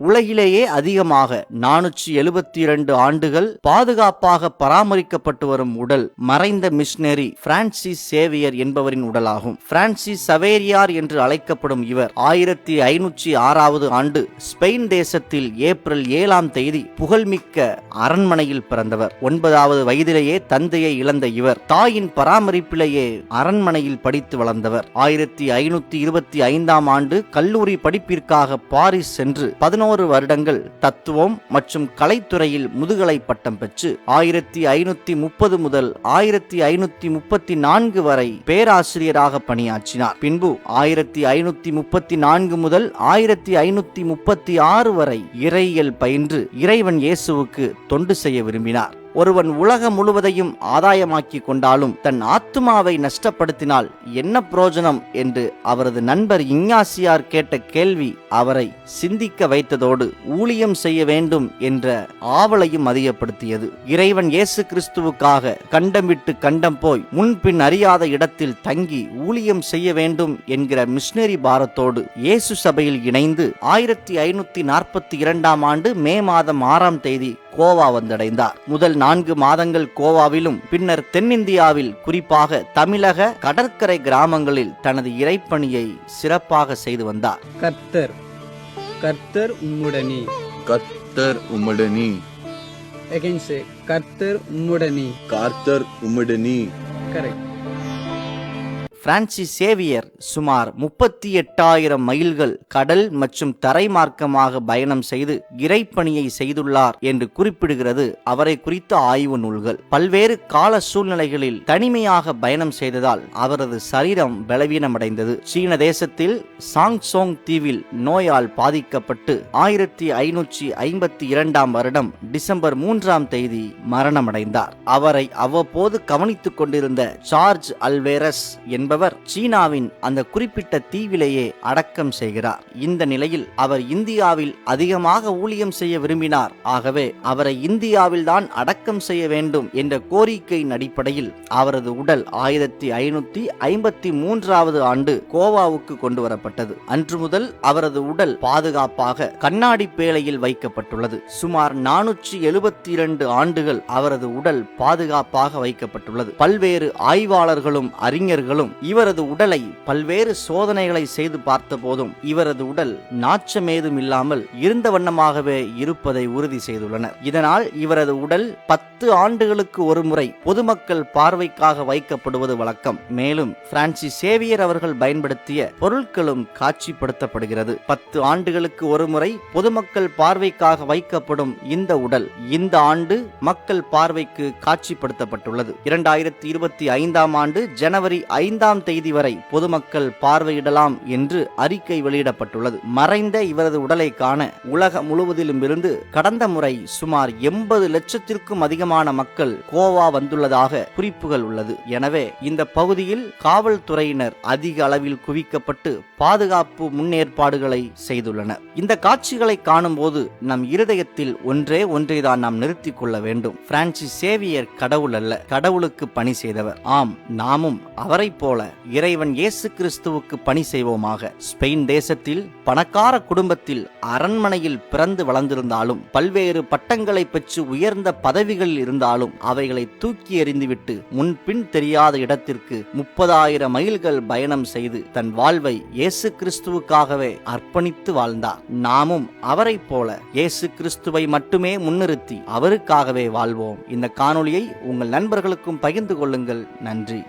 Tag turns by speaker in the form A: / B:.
A: உலகிலேயே அதிகமாக 472 ஆண்டுகள் பாதுகாப்பாக பராமரிக்கப்பட்டு வரும் உடல் மறைந்த மிஷனரி பிரான்சிஸ் சேவியர் என்பவரின் உடலாகும். பிரான்சிஸ் சவேரியார் என்று அழைக்கப்படும் இவர் 1506வது ஆண்டு ஸ்பெயின் தேசத்தில் ஏப்ரல் 7ஆம் தேதி புகழ்மிக்க அரண்மனையில் பிறந்தவர். 9வது வயதிலேயே தந்தையை இழந்த இவர் தாயின் பராமரிப்பிலேயே அரண்மனையில் படித்து வளர்ந்தவர். 1525ஆம் ஆண்டு கல்லூரி படிப்பிற்காக பாரிஸ் சென்று 11 வருடங்கள் தத்துவம் மற்றும் கலைத்துறையில் முதுகலை பட்டம் பெற்று 1530 முதல் 1534 வரை பேராசிரியராக பணியாற்றினார். பின்பு 1534 முதல் 1536 வரை இறையியல் பயின்று இறைவன் இயேசுவுக்கு தொண்டு செய்ய விரும்பினார். ஒருவன் உலகம் முழுவதையும் ஆதாயமாக்கி கொண்டாலும் தன் ஆத்துமாவை நஷ்டப்படுத்தினால் என்ன பிரயோஜனம் என்று அவரது நண்பர் இஞ்ஞாசியார் கேட்ட கேள்வி அவரை சிந்திக்க வைத்ததோடு ஊழியம் செய்ய வேண்டும் என்ற ஆவலையும் அதிகப்படுத்தியது. இறைவன் இயேசு கிறிஸ்துவுக்காக கண்டம் விட்டு கண்டம் போய் முன்பின் அறியாத இடத்தில் தங்கி ஊழியம் செய்ய வேண்டும் என்கிற மிஷனரி பாரத்தோடு இயேசு சபையில் இணைந்து 1542ஆம் ஆண்டு மே மாதம் 6ஆம் தேதி கோவா வந்தடைந்தார். முதல் 4 மாதங்கள் கோவாவிலும் பின்னர் தென்னிந்தியாவில் குறிப்பாக தமிழக கடற்கரை கிராமங்களில் தனது இறைப்பணியை சிறப்பாக செய்து வந்தார்.
B: கர்த்தர் உம்முடனே.
C: கர்த்தர் உம்முடனே.
B: Again say கர்த்தர் உம்முடனே.
C: கர்த்தர் உம்முடனே.
B: Correct.
A: பிரான்சிஸ் சேவியர் சுமார் 38,000 மைல்கள் கடல் மற்றும் தரை மார்க்கமாக பயணம் செய்து இறைப்பணியை செய்துள்ளார் என்று குறிப்பிடுகிறது அவரை குறித்த ஆய்வு நூல்கள். பல்வேறு கால சூழ்நிலைகளில் தனிமையாக பயணம் செய்ததால் அவரது சரீரம் பலவீனமடைந்தது. சீன தேசத்தில் சாங்சோங் தீவில் நோயால் பாதிக்கப்பட்டு 1552ஆம் வருடம் டிசம்பர் 3ஆம் தேதி மரணமடைந்தார். அவரை அவ்வப்போது கவனித்துக் கொண்டிருந்த சார்ஜ் அல்வேரஸ் என்பவர் சீனாவின் அந்த குறிப்பிட்ட தீவிலேயே அடக்கம் செய்கிறார். இந்த நிலையில் அவர் இந்தியாவில் அதிகமாக ஊழியம் செய்ய விரும்பினார். ஆகவே அவரை இந்தியாவில் தான் அடக்கம் செய்ய வேண்டும் என்ற கோரிக்கையின் அடிப்படையில் அவரது உடல் 1553வது ஆண்டு கோவாவுக்கு கொண்டு வரப்பட்டது. அன்று முதல் அவரது உடல் பாதுகாப்பாக கண்ணாடி பேழையில் வைக்கப்பட்டுள்ளது. சுமார் 472 ஆண்டுகள் அவரது உடல் பாதுகாப்பாக வைக்கப்பட்டுள்ளது. பல்வேறு ஆய்வாளர்களும் அறிஞர்களும் இவரது உடலை பல்வேறு சோதனைகளை செய்து பார்த்த போதும் இவரது உடல் நாச்சமேதும் இல்லாமல் இருந்த வண்ணமாகவே இருப்பதை உறுதி செய்துள்ளனர். இதனால் இவரது உடல் 10 ஆண்டுகளுக்கு ஒரு முறை பொதுமக்கள் பார்வைக்காக வைக்கப்படுவது வழக்கம். மேலும் பிரான்சிஸ் சேவியர் அவர்கள் பயன்படுத்திய பொருட்களும் காட்சிப்படுத்தப்படுகிறது. 10 ஆண்டுகளுக்கு ஒரு முறை பொதுமக்கள் பார்வைக்காக வைக்கப்படும் இந்த உடல் இந்த ஆண்டு மக்கள் பார்வைக்கு காட்சிப்படுத்தப்பட்டுள்ளது. 2025ஆம் ஆண்டு ஜனவரி 5ஆம் தேதி வரை பொதுமக்கள் பார்வையிடலாம் என்று அறிக்கை வெளியிடப்பட்டுள்ளது. மறைந்த இவரது உடலை காண உலகம் முழுவதிலும் இருந்து கடந்த முறை சுமார் 80 லட்சத்திற்கும் அதிகமான மக்கள் கோவா வந்துள்ளதாக குறிப்புகள் உள்ளது. எனவே இந்த பகுதியில் காவல்துறையினர் அதிக அளவில் குவிக்கப்பட்டு பாதுகாப்பு முன்னேற்பாடுகளை செய்துள்ளனர். இந்த காட்சிகளை காணும் போது நம் இருதயத்தில் ஒன்றைதான் நாம் நிறுத்திக் கொள்ள வேண்டும். பிரான்சிஸ் சேவியர் கடவுள் அல்ல, கடவுளுக்கு பணி செய்தவர். ஆம், நாமும் அவரை போல இறைவன் இயேசு கிறிஸ்துவுக்கு பணி செய்வோமாக. ஸ்பெயின் தேசத்தில் பணக்கார குடும்பத்தில் அரண்மனையில் பிறந்து வளர்ந்திருந்தாலும் பல்வேறு பட்டங்களை பெற்று உயர்ந்த பதவிகளில் இருந்தாலும் அவைகளை தூக்கி எறிந்துவிட்டு முன்பின் தெரியாத இடத்திற்கு 30,000 மைல்கள் பயணம் செய்து தன் வாழ்வை இயேசு கிறிஸ்துவுக்காகவே அர்ப்பணித்து வாழ்ந்தார். நாமும் அவரை போல இயேசு கிறிஸ்துவை மட்டுமே முன்னிறுத்தி அவருக்காகவே வாழ்வோம். இந்த காணொளியை உங்கள் நண்பர்களுக்கும் பகிர்ந்து கொள்ளுங்கள். நன்றி.